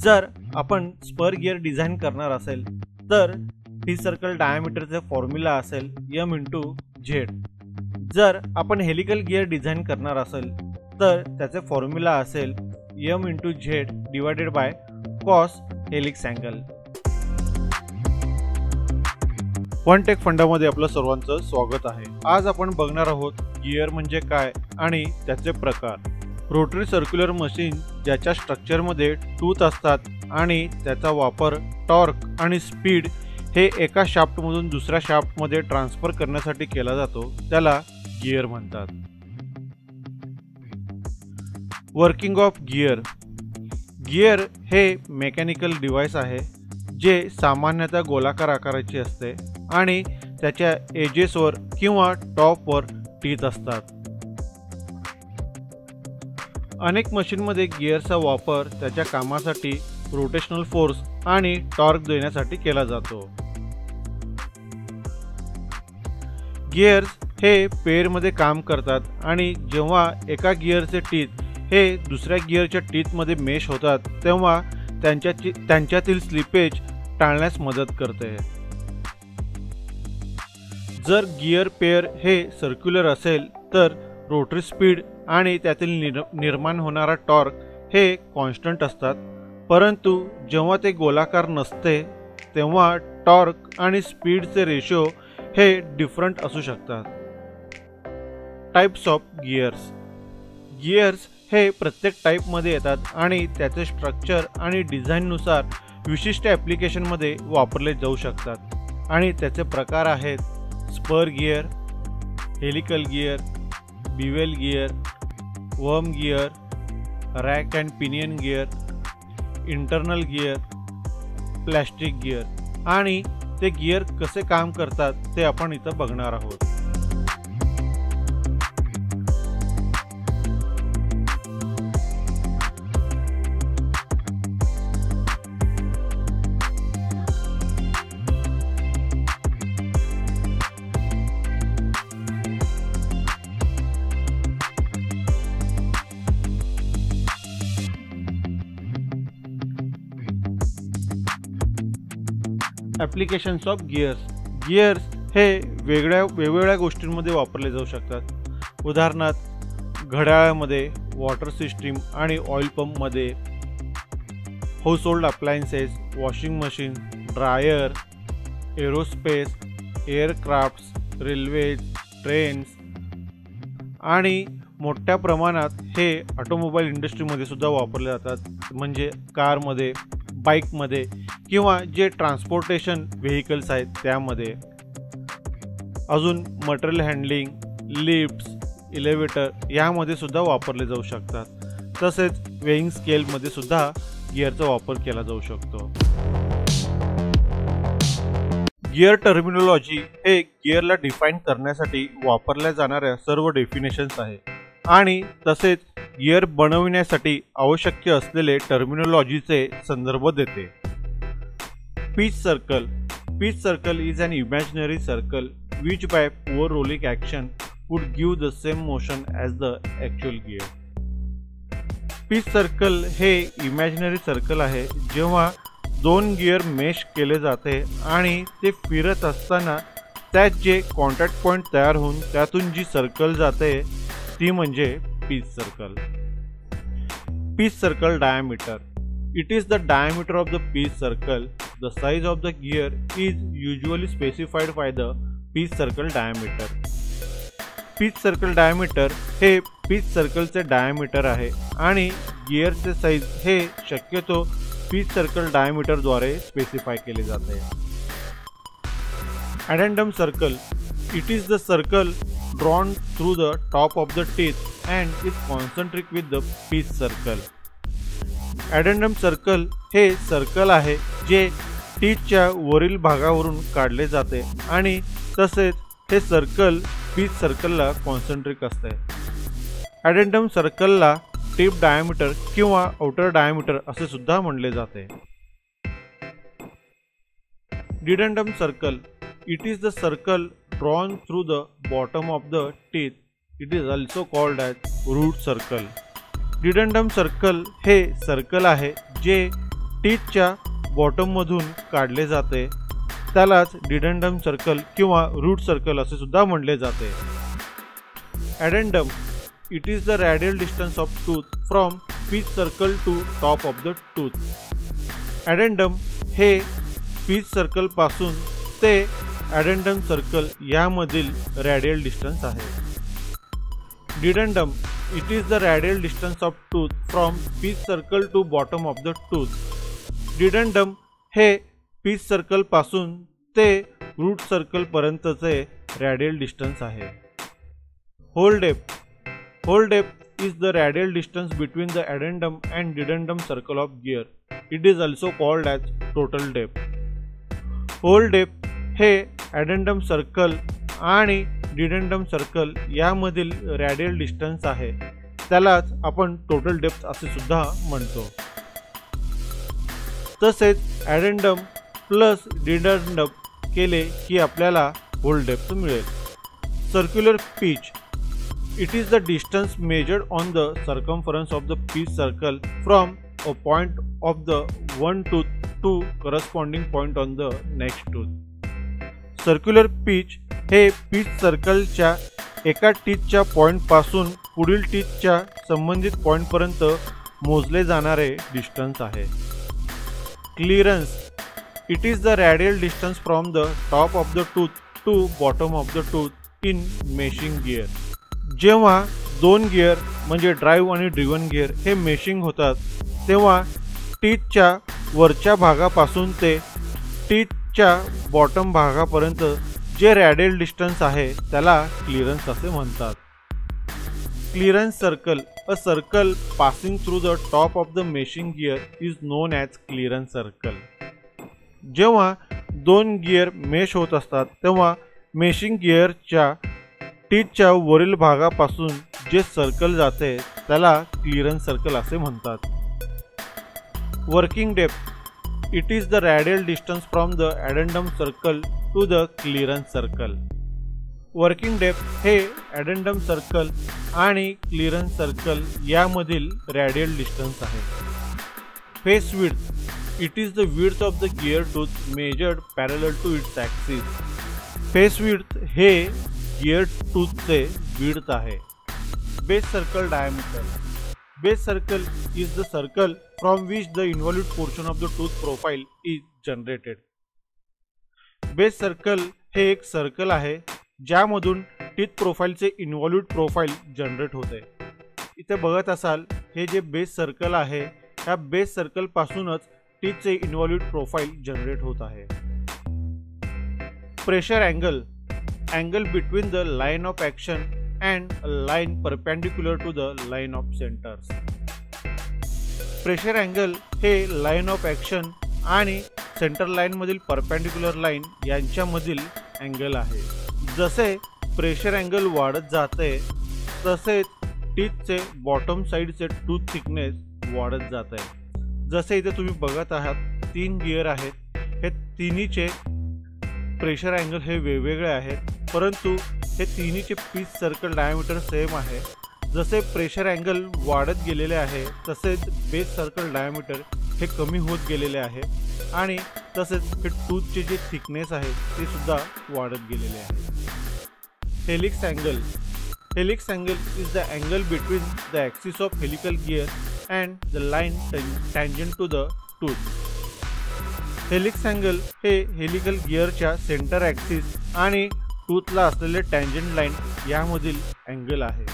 जर आपण super gear design करणार असेल तर पीच सर्कल डायमीटरचे फॉर्म्युला असेल m इंटू झेड. जर आपण हेलिकल गिअर डिझाईन करणार असेल तर त्याचे फॉर्म्युला असेल m into Z divided by cos helix angle. वन टेक फंडामध्ये आपलं सर्वांचं स्वागत आहे. आज आपण बघणार आहोत गिअर म्हणजे काय आणि त्याचे प्रकार. रोटरी सर्क्युलर मशीन ज्याच्या स्ट्रक्चरमध्ये टूथ असतात आणि त्याचा वापर टॉर्क आणि स्पीड हे एका शाफ्टमधून दुसऱ्या शाफ्टमध्ये ट्रान्सफर करण्यासाठी केला जातो, त्याला गिअर म्हणतात. Working of gear. गिअर हे मेकॅनिकल डिव्हाइस आहे जे सामान्यतः गोलाकार आकाराचे असते आणि त्याच्या एजेसवर किंवा टॉपवर टीथ असतात. अनेक मशीनमध्ये गिअरचा वापर त्याच्या कामासाठी रोटेशनल फोर्स आणि टॉर्क देण्यासाठी केला जातो. गिअर्स हे पेअरमध्ये काम करतात आणि जेव्हा एका गिअरचे टीथ हे दुसऱ्या गिअरच्या टीथमध्ये मेश होतात तेव्हा त्यांच्यातील स्लिपेज टाळण्यास मदत करते. जर गिअर पेअर हे सर्क्युलर असेल तर रोटरी स्पीड आणि त्यातील निर्माण होणारा टॉर्क हे कॉन्स्टंट असतात, परंतु जेव्हा ते गोलाकार नसते तेव्हा टॉर्क आणि स्पीडचे रेशो हे डिफरंट असू शकतात. Types of gears. गिअर्स हे प्रत्येक टाईपमध्ये येतात आणि त्याचे स्ट्रक्चर आणि डिझाईननुसार विशिष्ट ॲप्लिकेशनमध्ये वापरले जाऊ शकतात आणि त्याचे प्रकार आहेत spur gear, helical gear, bevel gear, worm gear, rack and pinion gear, internal gear, plastic gear आणि ते गिअर कसे काम करतात ते आपण इथं बघणार आहोत. Applications of gears. गिअर्स हे वेगवेगळ्या गोष्टींमध्ये वापरले जाऊ शकतात. उदाहरणार्थ घड्याळामध्ये, वॉटर सिस्टीम आणि ऑइल पंपमध्ये, household appliances, washing machine, dryer, aerospace, aircrafts, railways, trains आणि मोठ्या प्रमाणात हे ऑटोमोबाईल इंडस्ट्रीमध्ये सुद्धा वापरले जातात, म्हणजे कारमध्ये, बाईकमध्ये किंवा जे ट्रान्सपोर्टेशन व्हेकल्स आहेत त्यामध्ये. अजून मटेरियल हँडलिंग, लिफ्ट्स, इलेव्हेटर यामध्ये सुद्धा वापरले जाऊ शकतात. तसेच वेइंग स्केलमध्ये सुद्धा गिअरचा वापर केला जाऊ शकतो. गिअर टर्मिनॉलॉजी हे गिअरला डिफाईन करण्यासाठी वापरल्या जाणाऱ्या सर्व डेफिनेशन्स आहे आणि तसेच गिअर बनविण्यासाठी आवश्यक असलेले टर्मिनॉलॉजीचे संदर्भ देते. Pitch circle. Pitch circle is an imaginary circle which by poor rolling action would give the same motion as the actual gear. Pitch circle हे इमॅजिनरी सर्कल आहे जेव्हा दोन गिअर मेश केले जाते आणि ते फिरत असताना त्यात जे कॉन्टॅक्ट पॉइंट तयार होऊन त्यातून जी सर्कल जाते ती म्हणजे pitch circle. Pitch circle diameter. It is the diameter of the pitch circle. The size of the gear is usually specified by the pitch circle diameter. Pitch circle diameter हे pitch circle diameter आहे आणि गिअरचे size हे शक्यतो pitch circle diameter द्वारे specify केले जाते. Addendum circle. It is the circle drawn through the top of the teeth and is concentric with the pitch circle. Addendum circle हे circle आहे जे टीथच्या वरील भागावरून काढले जाते आणि तसेच हे सर्कल pitch सर्कलला कॉन्सन्ट्रिक असते. Addendum सर्कलला टिप डायमीटर किंवा आउटर डायमीटर असे सुद्धा म्हणले जाते. Dedendum circle. It is the circle drawn through the bottom of the teeth. It is also called as root circle. Dedendum circle हे सर्कल आहे जे टीथच्या बॉटममधून काढले जाते, त्यालाच डिडेंडम सर्कल किंवा रूट सर्कल असे सुद्धा म्हणले जाते. Addendum, it is the radial distance of tooth from pitch circle to top of the tooth. Addendum हे पीच सर्कल पासून ते एडेंडम सर्कल यामधील रेडियल डिस्टन्स आहे. Dedendum, it is the radial distance of tooth from pitch circle to bottom of the tooth. Dedendum हे pitch circle पासून ते root circle पर्यंतचे radial distance आहे. Whole depth, whole depth is the radial distance between the addendum and dedendum circle of gear. It is also called as total depth. Whole depth हे addendum circle आणि dedendum circle यामधील radial distance आहे, त्यालाच आपण total depth असे सुद्धा म्हणतो. तसेच एडेंडम प्लस डिडेंडम केले की आपल्याला होल डेप्थ मिळेल. Circular pitch, it is the distance measured on the circumference of the pitch circle from a point of the one tooth to corresponding point on the next tooth. Circular pitch हे pitch सर्कलच्या एका टीथच्या पॉइंटपासून पुढील टीथच्या संबंधित पॉइंटपर्यंत मोजले जाणारे distance आहे. Clearance, it is the radial distance from the top of the tooth to bottom of the tooth in meshing gear. जेव्हा दोन गिअर म्हणजे ड्राईव्ह आणि ड्रिव्हन गिअर हे मेशिंग होतात, तेव्हा टीथच्या वरच्या भागापासून ते टीथच्या बॉटम भागापर्यंत जे रेडियल डिस्टन्स आहे त्याला क्लिअरन्स असे म्हणतात. Clearance circle, a circle passing through the top of the meshing gear is non as clearance circle. जेव्हा दोन गिअर मेश होत असतात तेव्हा मेशिंग गिअरच्या टीथच्या वरील भागापासून जे सर्कल जाते त्याला क्लिअरन्स सर्कल असे म्हणतात. Working depth, it is the radial distance from the addendum circle to the clearance circle. Working depth हे एडेंडम सर्कल आणि क्लिअरन्स सर्कल यामधील रेडियल डिस्टन्स आहे. Face width, it is the width of the gear tooth measured parallel to its axis. Face width हे gear टूथचे width आहे. Base circle diameter, base circle is the circle from which the involute portion of the tooth profile is generated. Base circle हे एक circle आहे ज्यामधून teeth प्रोफाइलचे इन्व्हॉल्यूट profile generate होते. इथे बघत असाल हे जे बेस सर्कल आहे ह्या बेस सर्कल पासूनच टीथचे इन्व्हॉल्यूट प्रोफाइल जनरेट होत आहे. Pressure angle, angle between the line of action and a line perpendicular to the line of centers. Pressure angle हे लाईन ऑफ ॲक्शन आणि सेंटर लाईन मधील परपेंडिक्युलर लाईन यांच्यामधील angle आहे. जसे pressure angle वाढत जाते तसेच टीथचे बॉटम साईडचे टूथ थिकनेस वाढत जाते. जसे इथे तुम्ही बघत आहात 3 गिअर आहेत, हे तिन्हीचे प्रेशर अँगल हे वेगवेगळे आहेत, परंतु हे तिन्हीचे पीच सर्कल डायमीटर सेम आहे. जसे प्रेशर अँगल वाढत गेलेले आहे तसेच बेस सर्कल डायमीटर हे कमी होत गेलेले आहे आणि तसेच हे टूथचे जे थिकनेस आहे ते सुद्धा वाढत गेलेले आहे. Helix angle, helix angle is the angle between the axis of helical gear and the line tangent to the tooth. Helix angle हे हेलिकल गिअरच्या सेंटर ॲक्सिस आणि टूथला असलेले टँजंट लाईन यामधील अँगल आहे.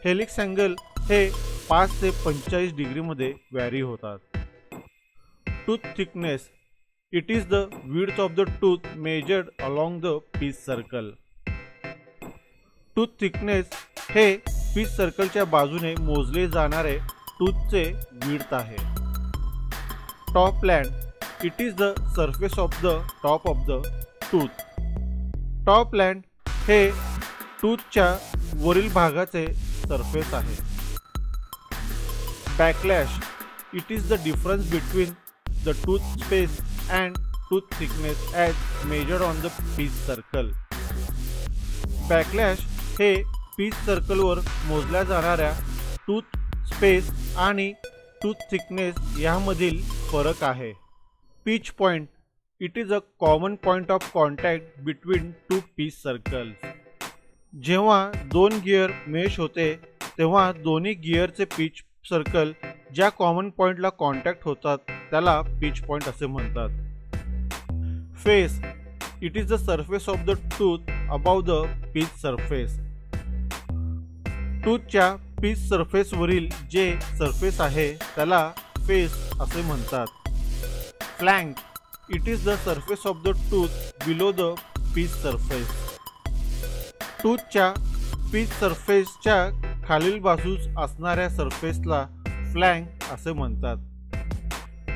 हेलिक्स अँगल हे 5 ते 45 डिग्रीमध्ये व्हॅरी होतात. Tooth thickness, it is the width of the tooth measured along the pitch circle. Tooth thickness हे पीच सर्कलच्या बाजूने मोजले जाणारे टूथचे विड्थ आहे. Top land, it is the surface of the top of the tooth. Top land हे टूथच्या वरील भागाचे सरफेस आहे. Backlash, it is the difference between the tooth space and tooth thickness as measured on the pitch circle. Backlash हे pitch सर्कलवर मोजल्या जाणाऱ्या tooth space आणि टूथ थिकनेस यामधील फरक आहे. Pitch point it is a common point of contact between two pitch circles. जेव्हा दोन गिअर मेश होते तेव्हा दोन्ही गिअरचे पिच सर्कल ज्या कॉमन पॉइंटला कॉन्टॅक्ट होतात त्याला पिच पॉइंट असे म्हणतात. Face it is the surface of the tooth above the pitch surface. टूथच्या पिच सरफेस वरील जे सरफेस आहे त्याला फेस असे म्हणतात. Flank it is the surface of the tooth below the pitch surface. टूथच्या पिच सरफेसच्या खालील बाजूस असणाऱ्या सरफेसला फ्लॅंक असे म्हणतात.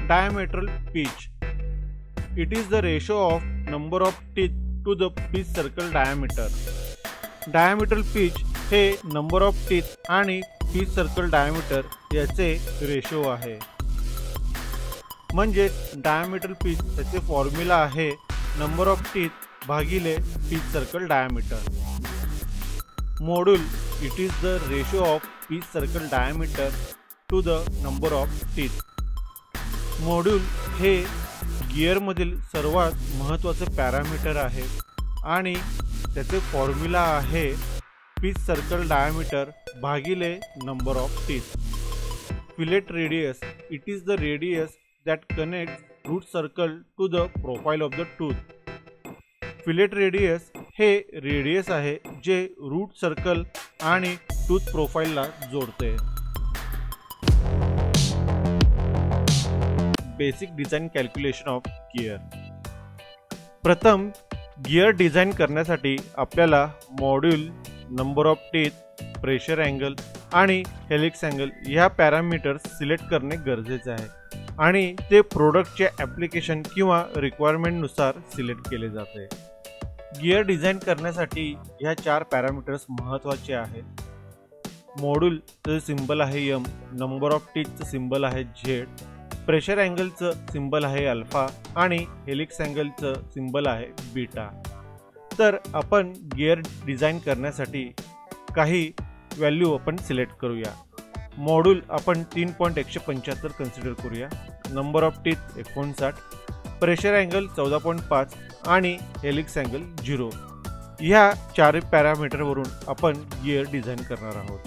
Diametral pitch it is the ratio of number of teeth to the pitch circle diameter. Diametral pitch हे number of teeth आणि पिच सर्कल डायमीटर याचे रेशो आहे. म्हणजे डायमेट्रल पिच याचे फॉर्म्युला आहे नंबर ऑफ टीथ भागिले pitch circle diameter. Module it is the ratio of pitch circle diameter to the number of teeth. Module हे गिअरमधील सर्वात महत्त्वाचे पॅरामीटर आहे आणि त्याचे फॉर्म्युला आहे पिच सर्कल डायमीटर भागिले number of teeth. Fillet radius it is the radius that connects root circle to the profile of the tooth. Fillet radius हे रेडियस आहे जे रूट सर्कल आणि टूथ प्रोफाइलला जोडते. Basic design calculation of gear. प्रथम gear design करण्यासाठी आपल्याला module, number of teeth, pressure angle आणि helix angle ह्या पॅरामीटर्स सिलेक्ट करणे गरजेचे आहे आणि ते प्रोडक्टचे ॲप्लिकेशन किंवा रिक्वायरमेंटनुसार सिलेक्ट केले जाते. गिअर डिझाइन करण्यासाठी ह्या 4 पॅरामीटर्स महत्त्वाचे आहेत. मॉड्यूलचं सिम्बल आहे एम, नंबर ऑफ टीथचं सिम्बल आहे झेड, प्रेशर अँगलचं सिम्बल आहे अल्फा आणि हेलिक्स अँगलचं सिम्बल आहे बीटा. तर आपण गिअर डिझाइन करण्यासाठी काही व्हॅल्यू आपण सिलेक्ट करूया. मॉड्यूल आपण 3.175 कन्सिडर करूया, number of teeth 59, pressure angle 14.5 आणि हेलिक्स अँगल 0. ह्या 4 पॅरामीटरवरून आपण गिअर डिझाइन करणार आहोत.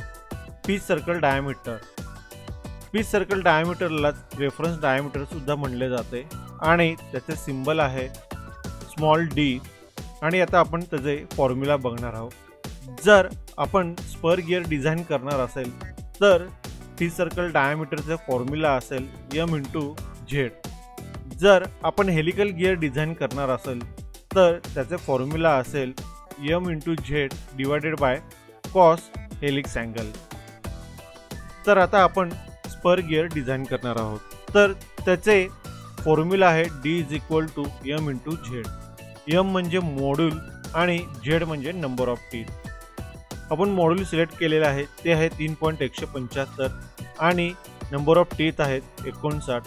Pitch circle diameter. Pitch circle डायमीटरलाच रेफरन्स डायमीटर सुद्धा म्हणले जाते आणि त्याचे सिम्बल आहे स्मॉल डी आणि आता आपण त्याचे फॉर्म्युला बघणार आहोत. जर आपण स्पर गिअर डिझाइन करणार असेल तर पिच सर्कल डायमीटरचे फॉर्म्युला असेल एम इंटू झेड. जर आपण हेलिकल गिअर डिझाइन करणार असेल तर त्याचे फॉर्म्युला असेल M into Z divided by cos helix angle. तर आता आपण स्पर गिअर डिझाइन करणार आहोत तर त्याचे फॉर्म्युला आहे D is equal to M into Z. M म्हणजे मॉड्यूल आणि झेड म्हणजे नंबर ऑफ टीथ. आपण मॉड्यूल सिलेक्ट केलेले आहे ते आहे 3.175 आणि नंबर ऑफ टीथ आहेत 59.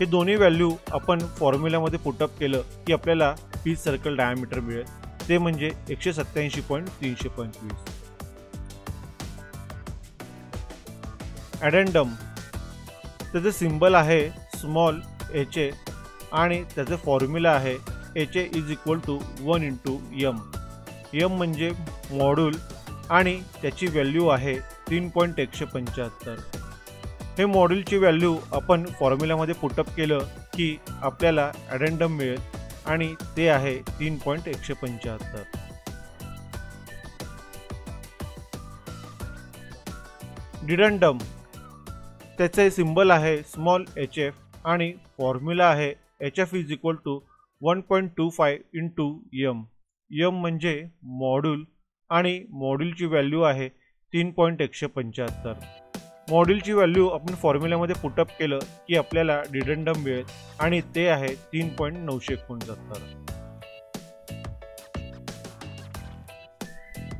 हे दोन्ही व्हॅल्यू आपण फॉर्म्युल्यामध्ये पुटअप केलं की आपल्याला पिच सर्कल डायमीटर मिळेल ते म्हणजे 187.325. ॲडेंडम त्याचे सिम्बल आहे स्मॉल एच ए आणि त्याचे फॉर्म्युला आहे H A is equal to 1 into M. M म्हणजे मॉड्यूल आणि त्याची व्हॅल्यू आहे 3.175. हे मॉड्यूलची व्हॅल्यू आपण फॉर्म्युल्यामध्ये पुटअप केलं की आपल्याला ॲडेंडम मिळेल आणि ते आहे 3.175. डिडंडम त्याचे सिम्बल आहे स्मॉल एच एफ आणि फॉर्म्युला आहे H F is equal to 1.25 into M. M म्हणजे मॉड्यूल आणि मॉड्यूलची व्हॅल्यू आहे 3.175. मॉड्यूलची व्हॅल्यू आपण फॉर्म्युल्यामध्ये पुटअप केलं की आपल्याला डिडंडम मिळेल आणि ते आहे 3.969.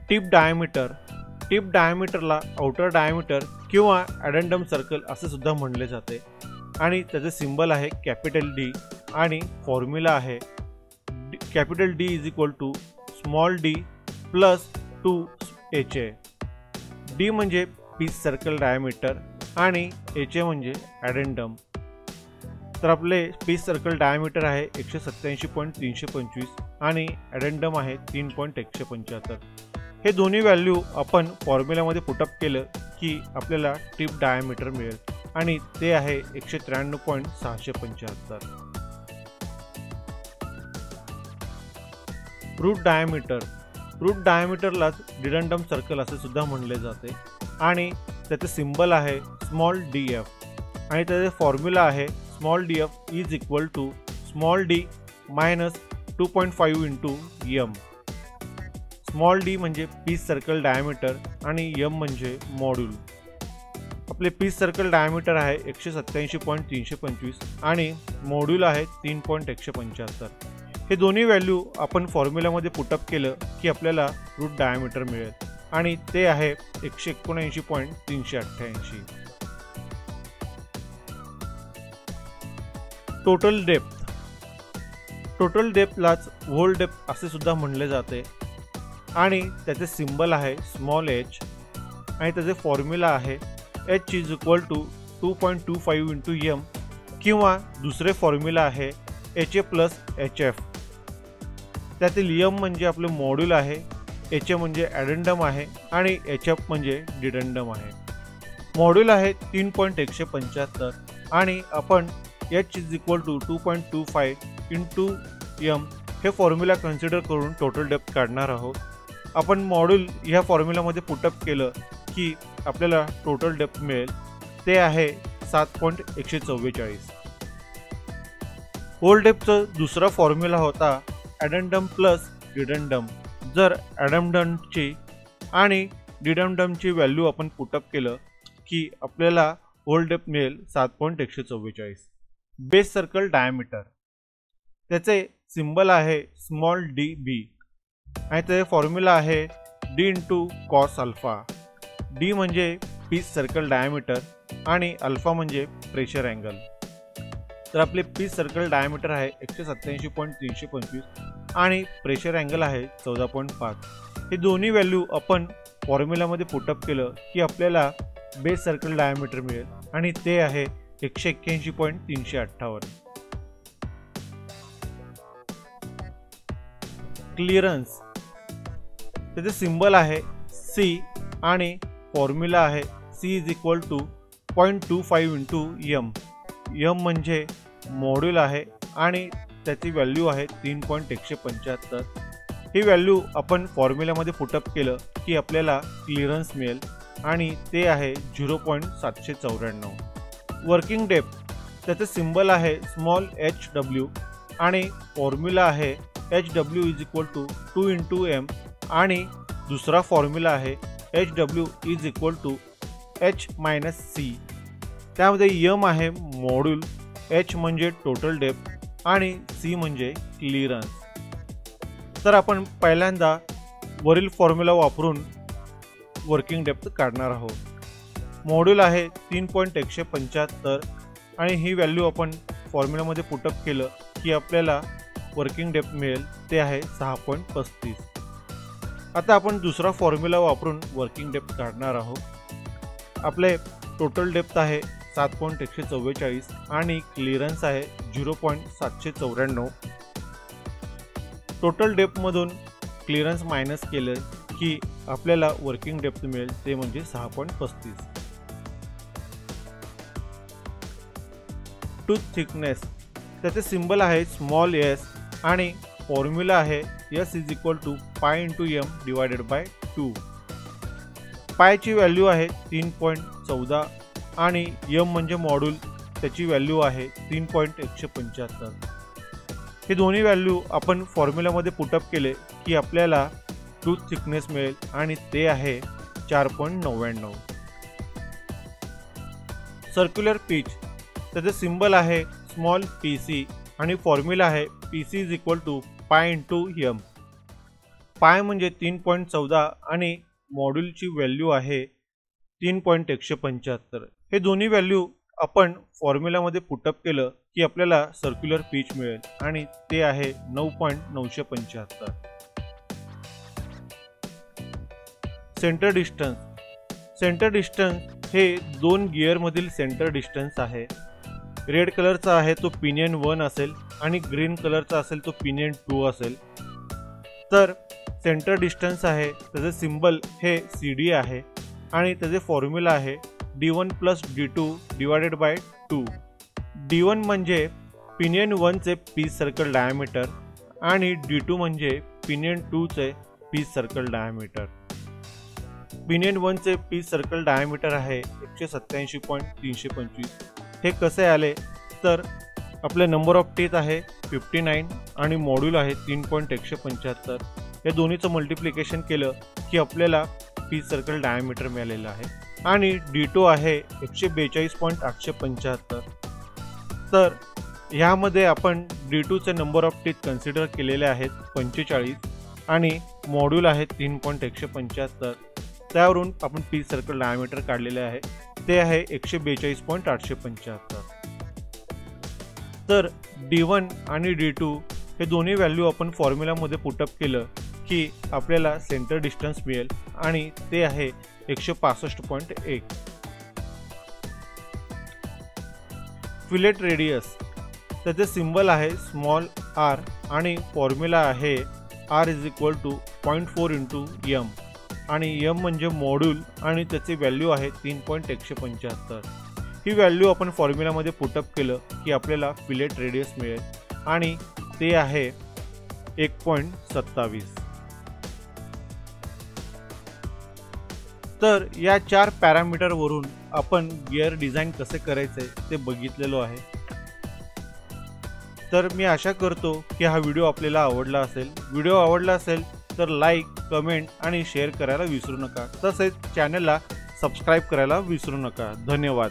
Tip diameter. टिप डायमीटरला आउटर डायमीटर किंवा ॲडेंडम सर्कल असे सुद्धा म्हणले जाते आणि त्याचे सिम्बल आहे कॅपिटल डी आणि फॉर्म्युला आहे capital D is equal to small D plus 2 H A. D म्हणजे पिच सर्कल डायमीटर आणि HA म्हणजे ॲडेंडम. तर आपले पीस सर्कल डायमीटर आहे 187.325 आणि ॲडेंडम आहे 3.175. हे दोन्ही व्हॅल्यू आपण फॉर्म्युल्यामध्ये पुटअप केलं की आपल्याला टिप डायमीटर मिळेल आणि ते आहे 193.675. रूट डायमीटरलाच डिडंडम सर्कल असे सुद्धा म्हणले जाते आणि त्याचे सिम्बल आहे स्मॉल df आणि त्याचे फॉर्म्युला आहे small df is equal to small d minus 2.5 into m. Small d म्हणजे पीस सर्कल डायमीटर आणि m म्हणजे मॉड्यूल. आपले पीस सर्कल डायमीटर आहे 187.325 आणि मॉड्यूल आहे 3.175. हे दोन्ही व्हॅल्यू आपण फॉर्म्युल्यामध्ये पुटअप केलं की आपल्याला रूट डायमीटर मिळेल आणि ते आहे 179.388. टोटल डेप्थलाच होल डेप्थ असे सुद्धा म्हणले जाते आणि त्याचे सिम्बल आहे स्मॉल h आणि त्याचे फॉर्म्युला आहे h is equal to 2.25 into m किंवा दुसरे फॉर्म्युला आहे HA प्लस HF. त्यातील m म्हणजे आपले मॉड्यूल आहे, HA म्हणजे ॲडेंडम आहे आणि HF म्हणजे डिडंडम आहे. मॉड्यूल आहे 3.175 आणि आपण h is equal to 2.25 into m हे फॉर्म्युला कन्सिडर करून टोटल डेप्थ काढणार आहोत. आपण मॉड्यूल ह्या फॉर्म्युल्यामध्ये पुटअप केलं की आपल्याला टोटल डेप्थ मिळेल ते आहे 7.144. होल डेप्थचा दुसरा फॉर्म्युला होता ॲडेंडम प्लस डिडंडम. जर ॲडेंडमची आणि डिडंडमची व्हॅल्यू आपण पुटअप केलं की आपल्याला होल डेप्थ मिळेल 7.144. बेस सर्कल डायमीटर त्याचे सिम्बल आहे स्मॉल db आणि त्याचे फॉर्म्युला आहे d into cos alpha. d म्हणजे पीस सर्कल डायमीटर आणि अल्फा म्हणजे प्रेशर अँगल. तर आपले पीस सर्कल डायमीटर आहे 187.325 आणि प्रेशर अँगल आहे 14.5. हे दोन्ही व्हॅल्यू आपण फॉर्म्युल्यामध्ये पुटअप केलं की आपल्याला बेस सर्कल डायमीटर मिळेल आणि ते आहे 181.358. क्लिअरन्स त्याचे सिम्बल आहे C आणि फॉर्म्युला आहे C is equal to 0.25 into m. m म्हणजे मॉड्यूल आहे आणि त्याची व्हॅल्यू आहे 3.175. ही व्हॅल्यू आपण फॉर्म्युल्यामध्ये पुटअप केलं की आपल्याला क्लिअरन्स मिळेल आणि ते आहे 0.794. वर्किंग डेप्थ त्याचे सिम्बल आहे स्मॉल hw आणि फॉर्म्युला आहे hw is equal to 2 into m आणि दुसरा फॉर्म्युला आहे hw is equal to h minus c. त्यामध्ये m आहे मॉड्यूल, h म्हणजे टोटल डेप्थ आणि c म्हणजे क्लिअरन्स. तर आपण पहिल्यांदा वरील फॉर्म्युला वापरून वर्किंग डेप्थ काढणार आहोत. मॉड्यूल आहे 3.175 आणि ही व्हॅल्यू आपण फॉर्म्युलामध्ये पुटअप केलं की आपल्याला वर्किंग डेप्थ मिळेल ते आहे 6.35. आता आपण दुसरा फॉर्म्युला वापरून वर्किंग डेप्थ काढणार आहोत. आपले टोटल डेप्थ आहे 7.144 आणि क्लिअरन्स आहे 0.794. टोटल डेप्थमधून क्लिअरन्स मायनस केलं की आपल्याला वर्किंग डेप्थ मिळेल ते म्हणजे 6.35. टूथ थिकनेस त्याचे सिम्बल आहे स्मॉल s आणि फॉर्म्युला आहे s is equal to pi into m divided by 2. पायची व्हॅल्यू आहे 3.14 आणि m म्हणजे मॉड्यूल, त्याची व्हॅल्यू आहे 3.175. हे दोन्ही व्हॅल्यू आपण फॉर्म्युलामध्ये पुटअप केले की आपल्याला टूथ थिकनेस मिळेल आणि ते आहे 4.99. सर्क्युलर पिच त्याचे सिम्बल आहे स्मॉल pc आणि फॉर्म्युला आहे pc is equal to pi into m. Pi म्हणजे 3.14 आणि मॉड्यूलची व्हॅल्यू आहे 3.175. हे दोन्ही व्हॅल्यू आपण फॉर्म्युलामध्ये पुटअप केलं की आपल्याला सर्क्युलर पिच मिळेल आणि ते आहे 9.975. सेंटर डिस्टन्स हे 2 गिअरमधील सेंटर डिस्टन्स आहे। रेड कलरचा आहे तो पिनियन 1 असेल आणि ग्रीन कलरचा असेल तो पिनियन 2 असेल। तर सेंटर डिस्टन्स आहे त्याचे सिंबल हे CD आहे आणि त्याचे फॉर्म्युला आहे D1 + D2 divided by 2। D1 म्हणजे पिनियन 1 चे पीस सर्कल डायमीटर आणि D2 म्हणजे पिनियन 2 चे पीस सर्कल डायमीटर। पिनियन 1 चे पीस सर्कल डायमीटर आहे 187.325। हे कसे आले तर आपले नंबर ऑफ टीथ आहे 59 आणि मॉड्यूल आहे 3.175। या दोन्हीचं मल्टिप्लिकेशन केलं की आपल्याला पीस सर्कल डायमीटर मिळालेलं आहे आणि D2 आहे 142.875। तर ह्यामध्ये आपण D2 चे नंबर ऑफ टीथ कन्सिडर केलेले आहेत 45 आणि मॉड्यूल आहे 3.175। त्यावरून आपण पीस सर्कल डायमीटर काढलेले आहे ते आहे 142.875। तर D1 आणि D2 हे दोन्ही व्हॅल्यू आपण फॉर्म्युलामध्ये पुटअप केलं की आपल्याला सेंटर डिस्टन्स मिळेल आणि ते आहे 165.1। फिलेट रेडियस त्याचे सिंबल आहे स्मॉल r आणि फॉर्म्युला आहे r = 0.4 × m आणि m म्हणजे मॉड्यूल आणि त्याची व्हॅल्यू आहे 3.175। ही व्हॅल्यू आपण फॉर्म्युलामध्ये पुटअप केलं की आपल्याला फिलेट रेडियस मिळेल आणि ते आहे 1.27। तर या 4 पॅरामीटरवरून आपण गिअर डिझाईन कसे करायचे ते बघितलेलो आहे। तर मी आशा करतो की हा व्हिडिओ आपल्याला आवडला असेल। व्हिडिओ आवडला असेल तर लाईक, कमेंट आणि शेअर करायला विसरू नका। तसेच चॅनलला सबस्क्राईब करायला विसरू नका। धन्यवाद।